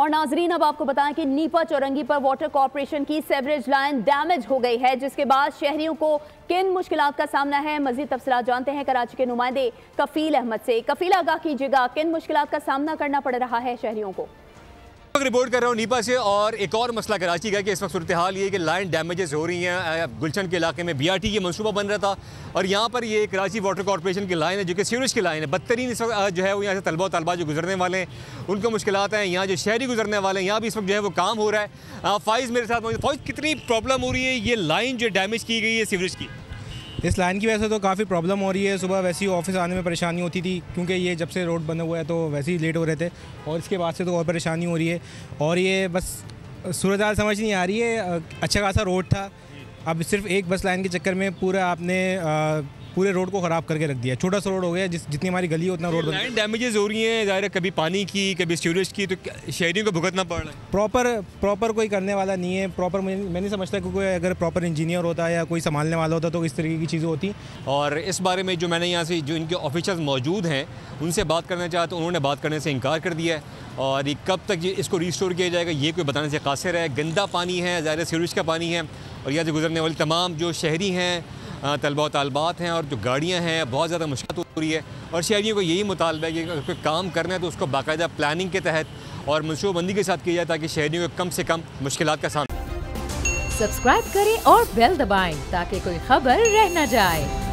और नाजरीन अब आपको बताएं कि नीपा चौरंगी पर वाटर कॉर्पोरेशन की सेवरेज लाइन डैमेज हो गई है, जिसके बाद शहरियों को किन मुश्किलात का सामना है। मजीद तफसीलात जानते हैं कराची के नुमाइंदे कफील अहमद से। कफील, आगाह कीजिएगा, किन मुश्किलात का सामना करना पड़ रहा है शहरियों को? रिपोर्ट कर रहा हूँ नीपा से। और एक और मसला कराची का कि इस वक्त सूरत हाल ये कि लाइन डैमेजेस हो रही हैं। गुलशन के इलाके में BRT की मनसूबा बन रहा था और यहाँ पर ये कराची वाटर कॉर्पोरेशन की लाइन है जो कि सीवरेज की लाइन है। बदतरीन इस वक्त जो है वो यहाँ से तलबा तलबा जो गुजरने वाले हैं उनको मुश्किलात हैं। यहाँ जो शहरी गुजरने वाले हैं यहाँ भी इस वक्त जो है वो काम हो रहा है। फाइज मेरे साथ मौजूद। फाइज, कितनी प्रॉब्लम हो रही है ये लाइन जो डैमेज की गई है सीवरेज की? इस लाइन की वजह से तो काफ़ी प्रॉब्लम हो रही है। सुबह वैसे ही ऑफिस आने में परेशानी होती थी क्योंकि ये जब से रोड बना हुआ है तो वैसे ही लेट हो रहे थे और इसके बाद से तो और परेशानी हो रही है। और ये बस सूरत हाल समझ नहीं आ रही है। अच्छा खासा रोड था, अब सिर्फ एक बस लाइन के चक्कर में पूरा आपने पूरे रोड को ख़राब करके रख दिया। छोटा सा रोड हो गया, जितनी हमारी गली है उतना रोड लाइन डैमेजेस हो रही हैं। ज़ाहिर है कभी पानी की कभी सीवरेज की, तो शहरियों को भुगतना पड़ रहा है। प्रॉपर कोई करने वाला नहीं है। प्रॉपर मैं नहीं समझता कि कोई अगर प्रॉपर इंजीनियर होता या कोई संभालने वाला होता तो इस तरीके की चीज़ें होती। और इस बारे में जो मैंने यहाँ से जो इनके ऑफिसर्स मौजूद हैं उनसे बात करना चाहा तो उन्होंने बात करने से इनकार कर दिया है। और ये कब तक इसको रिस्टोर किया जाएगा ये कोई बताने से कासिर है। गंदा पानी है, ज़ाहिर सीवरेज का पानी है और यहाँ से गुजरने वाली तमाम जो शहरी हैं, तलबा तालबात हैं और जो गाड़ियाँ हैं, बहुत ज़्यादा मुश्किल हो रही है। और शहरियों को यही मुतालबा है कि अगर कोई काम करना है तो उसको बाकायदा प्लानिंग के तहत और मनसूबाबंदी के साथ किया जाए ताकि शहरियों को कम से कम मुश्किलात का सामना। सब्सक्राइब करें और बेल दबाएं ताकि कोई खबर रह न जाए।